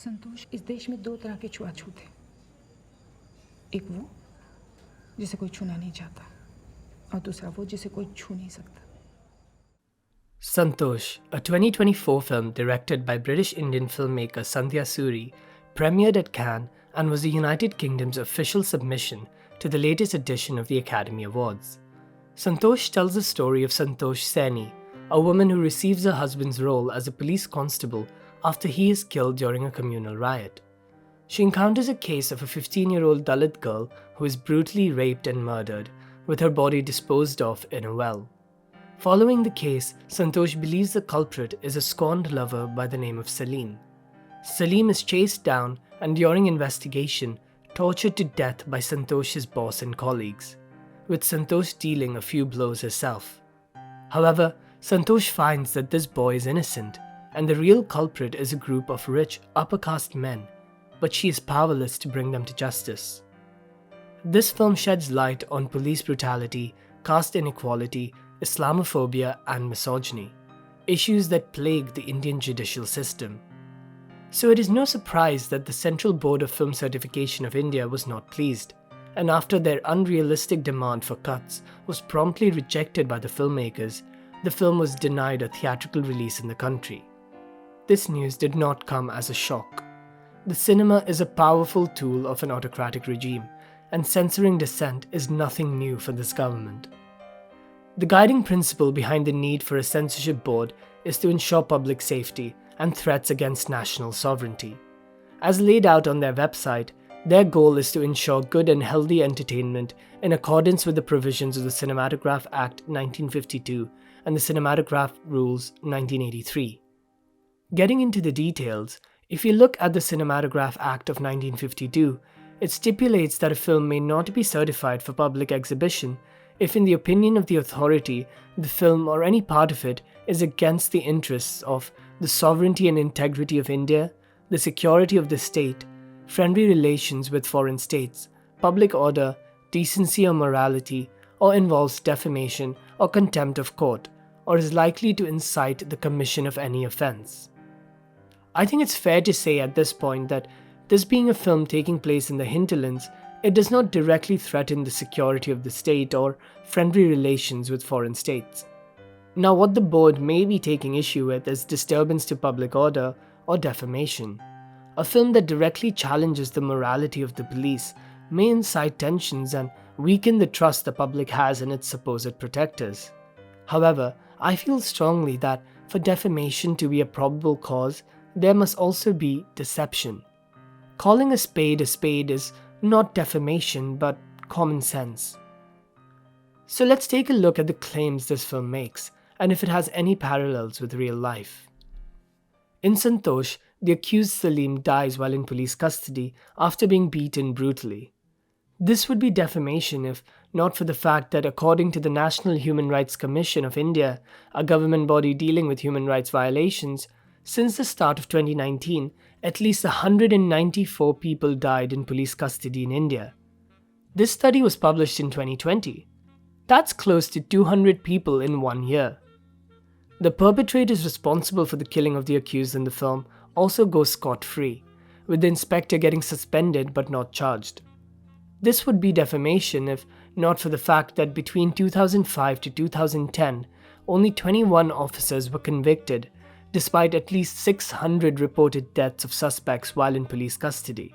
संतोष, इस देश में दो तरह के छुआछूत हैं। एक वो जिसे कोई छूना नहीं चाहता और दूसरा वो जिसे कोई छू नहीं सकता। Santosh, a 2024 film directed by British Indian filmmaker Sandhya Suri, premiered at Cannes and was the United Kingdom's official submission to the latest edition of the Academy Awards. Santosh tells the story of Santosh Saini, a woman who receives her husband's role as a police constable after he is killed during a communal riot. She encounters a case of a 15-year-old Dalit girl who is brutally raped and murdered, with her body disposed of in a well. Following the case, Santosh believes the culprit is a scorned lover by the name of Salim. Salim is chased down and during investigation, tortured to death by Santosh's boss and colleagues, with Santosh dealing a few blows herself. However, Santosh finds that this boy is innocent and the real culprit is a group of rich, upper caste men, but she is powerless to bring them to justice. This film sheds light on police brutality, caste inequality, Islamophobia and misogyny, issues that plague the Indian judicial system. So it is no surprise that the Central Board of Film Certification of India was not pleased, and after their unrealistic demand for cuts was promptly rejected by the filmmakers, the film was denied a theatrical release in the country. This news did not come as a shock. The cinema is a powerful tool of an autocratic regime, and censoring dissent is nothing new for this government. The guiding principle behind the need for a censorship board is to ensure public safety and threats against national sovereignty. As laid out on their website, their goal is to ensure good and healthy entertainment in accordance with the provisions of the Cinematograph Act 1952 and the Cinematograph Rules 1983. Getting into the details, if you look at the Cinematograph Act of 1952, it stipulates that a film may not be certified for public exhibition if, in the opinion of the authority, the film or any part of it is against the interests of the sovereignty and integrity of India, the security of the state, friendly relations with foreign states, public order, decency or morality, or involves defamation or contempt of court, or is likely to incite the commission of any offence. I think it's fair to say at this point that this being a film taking place in the hinterlands, it does not directly threaten the security of the state or friendly relations with foreign states. Now, what the board may be taking issue with is disturbance to public order or defamation. A film that directly challenges the morality of the police may incite tensions and weaken the trust the public has in its supposed protectors. However, I feel strongly that for defamation to be a probable cause, there must also be deception. Calling a spade is not defamation but common sense. So let's take a look at the claims this film makes and if it has any parallels with real life. In Santosh, the accused Salim dies while in police custody after being beaten brutally. This would be defamation if not for the fact that according to the National Human Rights Commission of India, a government body dealing with human rights violations, since the start of 2019, at least 194 people died in police custody in India. This study was published in 2020. That's close to 200 people in 1 year. The perpetrators responsible for the killing of the accused in the film also go scot-free, with the inspector getting suspended but not charged. This would be defamation if not for the fact that between 2005 to 2010, only 21 officers were convicted, despite at least 600 reported deaths of suspects while in police custody.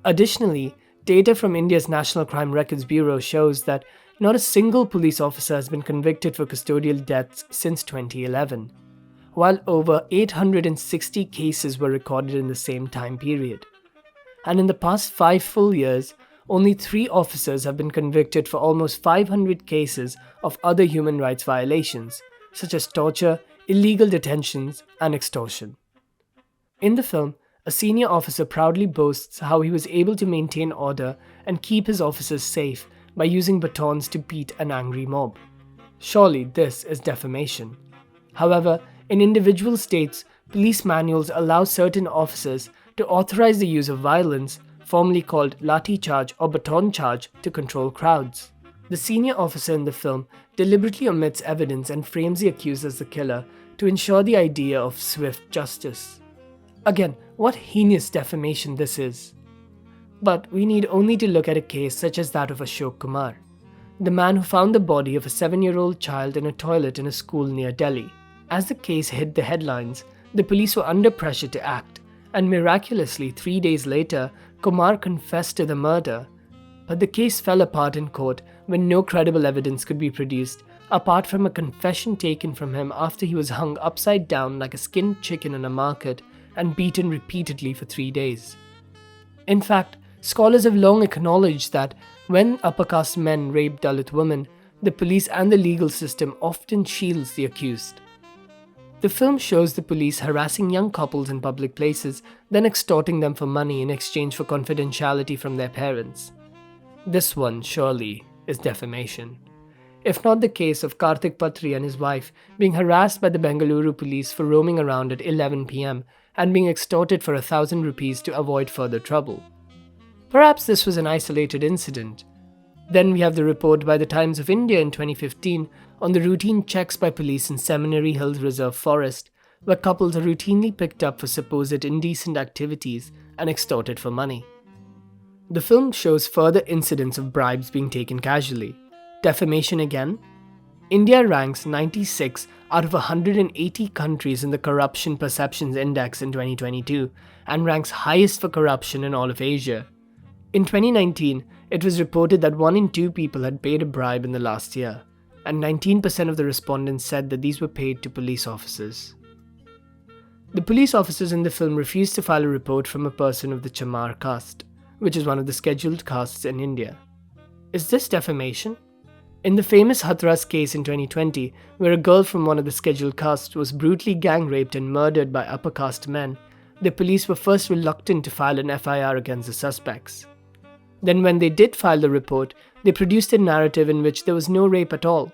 Additionally, data from India's National Crime Records Bureau shows that not a single police officer has been convicted for custodial deaths since 2011, while over 860 cases were recorded in the same time period. And in the past 5 full years, only 3 officers have been convicted for almost 500 cases of other human rights violations, such as torture, illegal detentions, and extortion. In the film, a senior officer proudly boasts how he was able to maintain order and keep his officers safe by using batons to beat an angry mob. Surely this is defamation. However, in individual states, police manuals allow certain officers to authorize the use of violence, formerly called lathi charge or baton charge, to control crowds. The senior officer in the film deliberately omits evidence and frames the accused as the killer to ensure the idea of swift justice. Again, what heinous defamation this is. But we need only to look at a case such as that of Ashok Kumar, the man who found the body of a 7-year-old child in a toilet in a school near Delhi. As the case hit the headlines, the police were under pressure to act, and miraculously 3 days later, Kumar confessed to the murder. But the case fell apart in court when no credible evidence could be produced, apart from a confession taken from him after he was hung upside down like a skinned chicken in a market and beaten repeatedly for 3 days. In fact, scholars have long acknowledged that when upper caste men rape Dalit women, the police and the legal system often shields the accused. The film shows the police harassing young couples in public places, then extorting them for money in exchange for confidentiality from their parents. This one, surely, is defamation. If not the case of Karthik Patri and his wife being harassed by the Bengaluru police for roaming around at 11 p.m. and being extorted for 1,000 rupees to avoid further trouble. Perhaps this was an isolated incident. Then we have the report by the Times of India in 2015 on the routine checks by police in Seminary Hills Reserve Forest, where couples are routinely picked up for supposed indecent activities and extorted for money. The film shows further incidents of bribes being taken casually. Defamation again? India ranks 96 out of 180 countries in the Corruption Perceptions Index in 2022 and ranks highest for corruption in all of Asia. In 2019, it was reported that 1 in 2 people had paid a bribe in the last year, and 19% of the respondents said that these were paid to police officers. The police officers in the film refused to file a report from a person of the Chamar caste, which is one of the scheduled castes in India. Is this defamation? In the famous Hathras case in 2020, where a girl from one of the scheduled castes was brutally gang raped and murdered by upper caste men, the police were first reluctant to file an FIR against the suspects. Then when they did file the report, they produced a narrative in which there was no rape at all,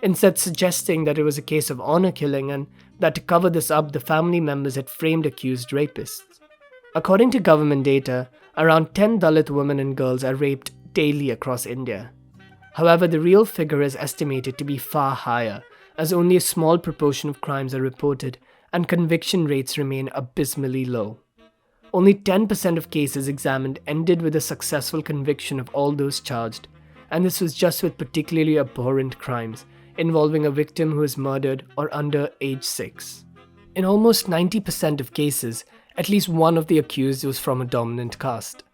instead suggesting that it was a case of honor killing and that to cover this up the family members had framed accused rapists. According to government data, around 10 Dalit women and girls are raped daily across India. However, the real figure is estimated to be far higher, as only a small proportion of crimes are reported and conviction rates remain abysmally low. Only 10% of cases examined ended with a successful conviction of all those charged, and this was just with particularly abhorrent crimes involving a victim who is murdered or under age 6. In almost 90% of cases, at least one of the accused was from a dominant caste.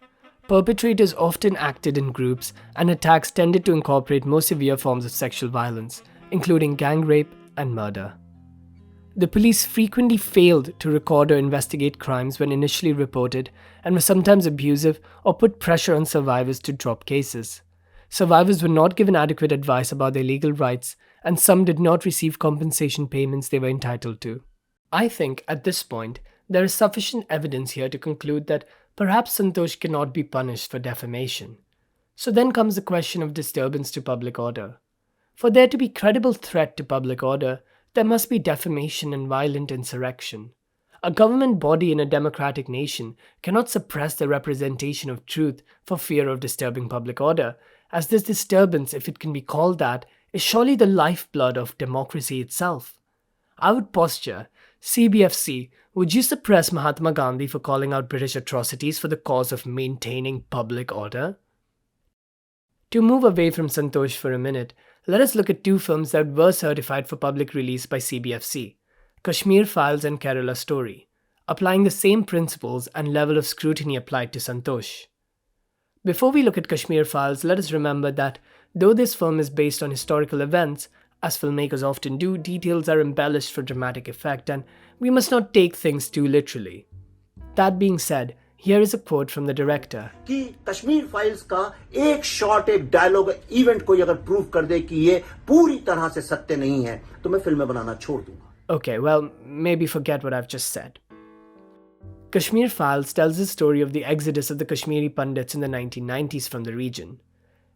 Perpetrators often acted in groups, and attacks tended to incorporate more severe forms of sexual violence, including gang rape and murder. The police frequently failed to record or investigate crimes when initially reported and were sometimes abusive or put pressure on survivors to drop cases. Survivors were not given adequate advice about their legal rights, and some did not receive compensation payments they were entitled to. I think, at this point, there is sufficient evidence here to conclude that perhaps Santosh cannot be punished for defamation. So then comes the question of disturbance to public order. For there to be credible threat to public order, there must be defamation and violent insurrection. A government body in a democratic nation cannot suppress the representation of truth for fear of disturbing public order, as this disturbance, if it can be called that, is surely the lifeblood of democracy itself. I would posture, CBFC, would you suppress Mahatma Gandhi for calling out British atrocities for the cause of maintaining public order? To move away from Santosh for a minute, let us look at 2 films that were certified for public release by CBFC, Kashmir Files and Kerala Story, applying the same principles and level of scrutiny applied to Santosh. Before we look at Kashmir Files, let us remember that though this film is based on historical events, as filmmakers often do, details are embellished for dramatic effect, and we must not take things too literally. That being said, here is a quote from the director. कि Kashmir files का एक short एक dialogue event कोई अगर prove कर दे कि ये पूरी तरह से सत्य नहीं है तो मैं फिल्में बनाना छोड़ दूंगा. Okay, well, maybe forget what I've just said. Kashmir Files tells the story of the exodus of the Kashmiri Pandits in the 1990s from the region.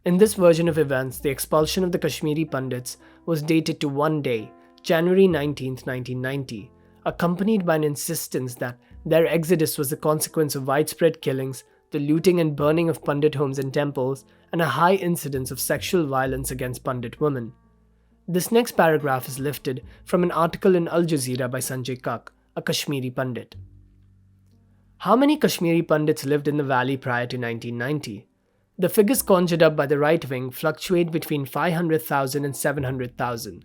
In this version of events, the expulsion of the Kashmiri Pandits was dated to one day, January 19, 1990, accompanied by an insistence that their exodus was the consequence of widespread killings, the looting and burning of Pandit homes and temples, and a high incidence of sexual violence against Pandit women. This next paragraph is lifted from an article in Al Jazeera by Sanjay Kak, a Kashmiri Pandit. How many Kashmiri Pandits lived in the valley prior to 1990? The figures conjured up by the right wing fluctuate between 500,000 and 700,000,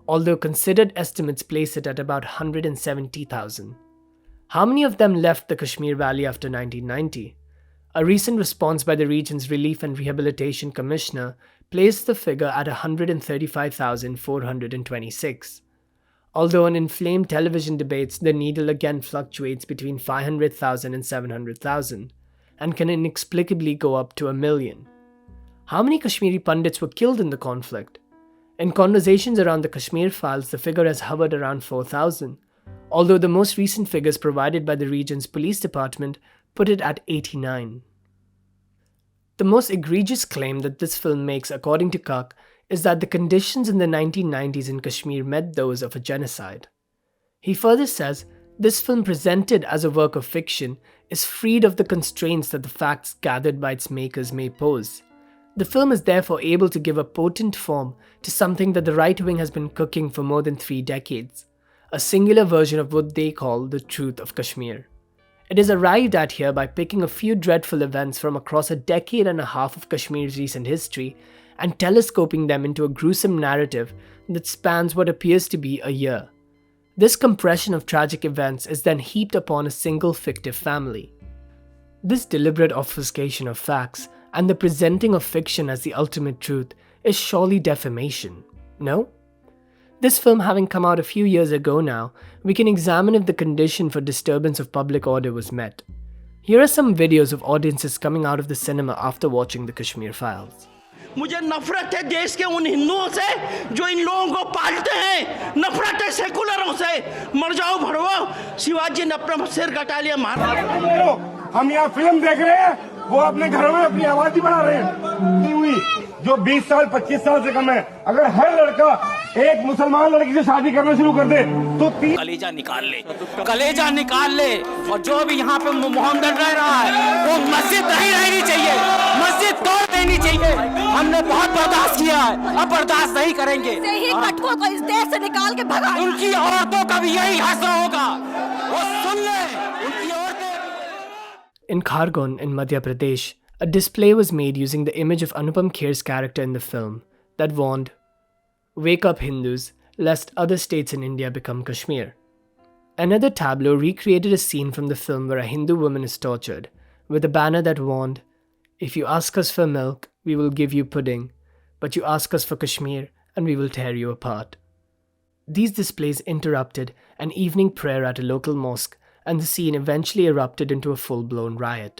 although considered estimates place it at about 170,000. How many of them left the Kashmir Valley after 1990? A recent response by the region's Relief and Rehabilitation Commissioner placed the figure at 135,426. Although on inflamed television debates, the needle again fluctuates between 500,000 and 700,000, and can inexplicably go up to 1 million. How many Kashmiri Pandits were killed in the conflict? In conversations around the Kashmir Files, the figure has hovered around 4,000, although the most recent figures provided by the region's police department put it at 89. The most egregious claim that this film makes, according to Kak, is that the conditions in the 1990s in Kashmir met those of a genocide. He further says, this film, presented as a work of fiction, is freed of the constraints that the facts gathered by its makers may pose. The film is therefore able to give a potent form to something that the right wing has been cooking for more than 3 decades, a singular version of what they call the truth of Kashmir. It is arrived at here by picking a few dreadful events from across a decade and a half of Kashmir's recent history and telescoping them into a gruesome narrative that spans what appears to be a year. This compression of tragic events is then heaped upon a single fictive family. This deliberate obfuscation of facts and the presenting of fiction as the ultimate truth is surely defamation, no? This film having come out a few years ago now, we can examine if the condition for disturbance of public order was met. Here are some videos of audiences coming out of the cinema after watching the Kashmir Files. मुझे नफरत है देश के उन हिंदुओं से जो इन लोगों को पालते हैं, नफरत है सेकुलरों से। मर जाओ भड़वो, शिवाजी ने अपना सिर कटा लिया। हम यहाँ फिल्म देख रहे हैं, वो अपने घरों में अपनी आबादी बढ़ा रहे हैं। जो 20 साल 25 साल से कम है, अगर हर लड़का एक मुसलमान लड़की से शादी करना शुरू कर दे तो कलेजा निकाल ले, कलेजा निकाल ले। और जो भी यहाँ पे मोहम्मद रह रहा है वो मस्जिद नहीं रहनी चाहिए, मस्जिद तोड़ देनी चाहिए। हमने बहुत बर्दाश्त किया है, अब बर्दाश्त नहीं करेंगे। ही कटकों को इस देश से निकाल के भगाएं। उनकी औरतों का भी यही हश्र होगा, वो सुन ले, उनकी औरतें। In Khargon in Madhya Pradesh, a display was made using the image of Anupam Kher's character in the film that warned, "Wake up Hindus, lest other states in India become Kashmir." Another tableau recreated a scene from the film where a Hindu woman is tortured, with a banner that warned, "If you ask us for milk, we will give you pudding, but you ask us for Kashmir and we will tear you apart." These displays interrupted an evening prayer at a local mosque, and the scene eventually erupted into a full-blown riot,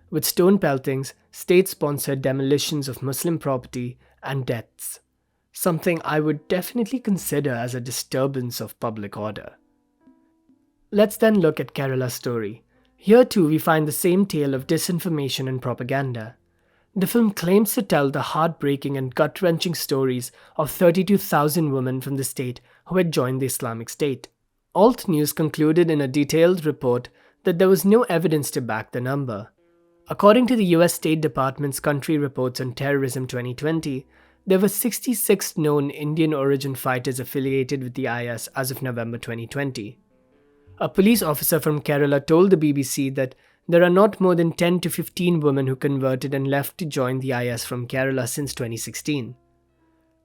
with stone peltings, state-sponsored demolitions of Muslim property, and deaths. Something I would definitely consider as a disturbance of public order. Let's then look at Kerala's story. Here too we find the same tale of disinformation and propaganda. The film claims to tell the heartbreaking and gut-wrenching stories of 32,000 women from the state who had joined the Islamic State. Alt News concluded in a detailed report that there was no evidence to back the number. According to the US State Department's Country Reports on Terrorism 2020, there were 66 known Indian origin fighters affiliated with the IS as of November 2020. A police officer from Kerala told the BBC that there are not more than 10 to 15 women who converted and left to join the IS from Kerala since 2016.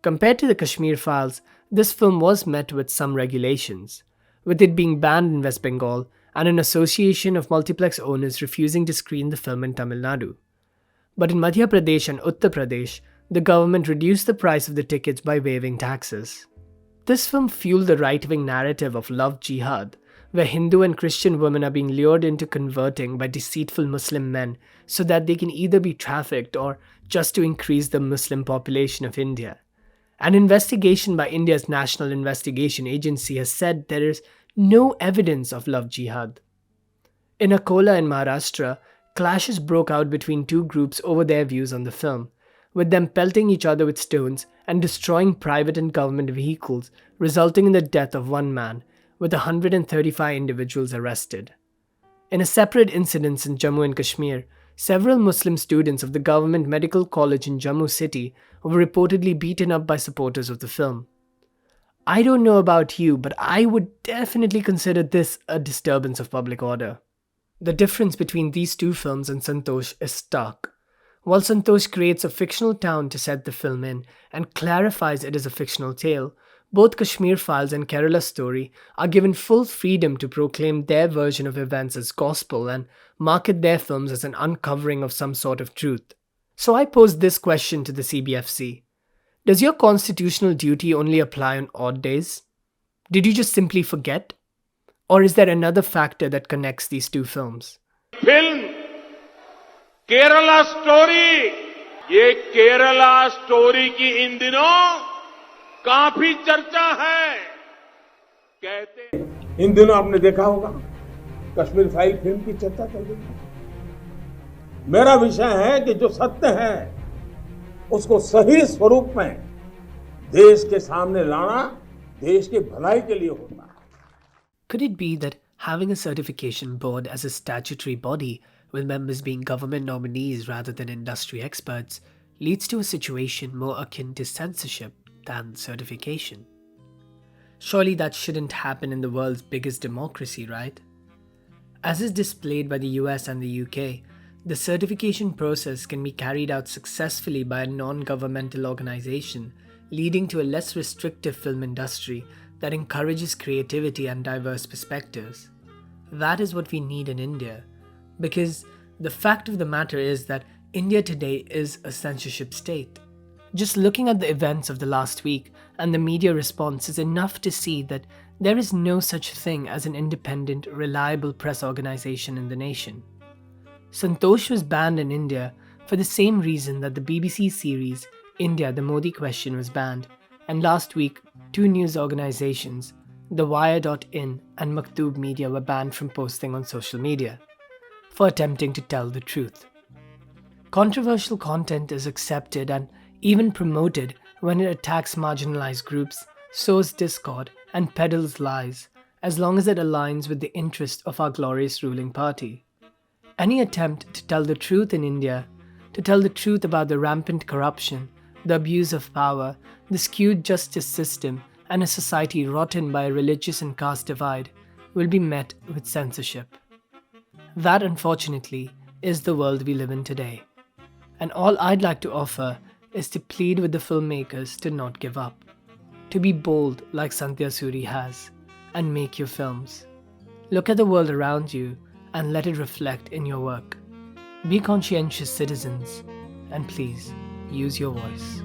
Compared to the Kashmir Files, this film was met with some regulations, with it being banned in West Bengal and an association of multiplex owners refusing to screen the film in Tamil Nadu. But in Madhya Pradesh and Uttar Pradesh, the government reduced the price of the tickets by waiving taxes. This film fueled the right-wing narrative of love jihad, where Hindu and Christian women are being lured into converting by deceitful Muslim men so that they can either be trafficked or just to increase the Muslim population of India. An investigation by India's National Investigation Agency has said there is no evidence of love jihad. In Akola in Maharashtra, clashes broke out between two groups over their views on the film, with them pelting each other with stones and destroying private and government vehicles, resulting in the death of one man, with 135 individuals arrested. In a separate incident in Jammu and Kashmir, several Muslim students of the Government Medical College in Jammu City were reportedly beaten up by supporters of the film. I don't know about you, but I would definitely consider this a disturbance of public order. The difference between these two films and Santosh is stark. While Santosh creates a fictional town to set the film in and clarifies it as a fictional tale, both Kashmir Files and Kerala Story are given full freedom to proclaim their version of events as gospel and market their films as an uncovering of some sort of truth. So I pose this question to the CBFC. Does your constitutional duty only apply on odd days? Did you just simply forget? Or is there another factor that connects these two films? Film Kerala story, ये Kerala story की इन दिनों काफी चर्चा है। कहते इन दिनों आपने देखा होगा कश्मीर फाइल फिल्म की चर्चा चल रही है। मेरा विषय है कि जो सत्य है उसको सही स्वरूप में देश के सामने लाना देश की भलाई के लिए होता है। Could it be that having a certification board as a statutory body, with members being government nominees rather than industry experts, leads to a situation more akin to censorship than certification? Surely that shouldn't happen in the world's biggest democracy, right? As is displayed by the US and the UK, the certification process can be carried out successfully by a non-governmental organization, leading to a less restrictive film industry that encourages creativity and diverse perspectives. That is what we need in India, because the fact of the matter is that India today is a censorship state. Just looking at the events of the last week and the media response is enough to see that there is no such thing as an independent, reliable press organization in the nation. Santosh was banned in India for the same reason that the BBC series India, the Modi Question was banned, and last week, two news organizations, The Wire.in and Maktoob Media, were banned from posting on social media for attempting to tell the truth. Controversial content is accepted and even promoted when it attacks marginalized groups, sows discord, and peddles lies, as long as it aligns with the interest of our glorious ruling party. Any attempt to tell the truth in India, to tell the truth about the rampant corruption, the abuse of power, the skewed justice system, and a society rotten by a religious and caste divide, will be met with censorship. That, unfortunately, is the world we live in today. And all I'd like to offer is to plead with the filmmakers to not give up, to be bold like Sandhya Suri has, and make your films. Look at the world around you and let it reflect in your work. Be conscientious citizens, and please use your voice.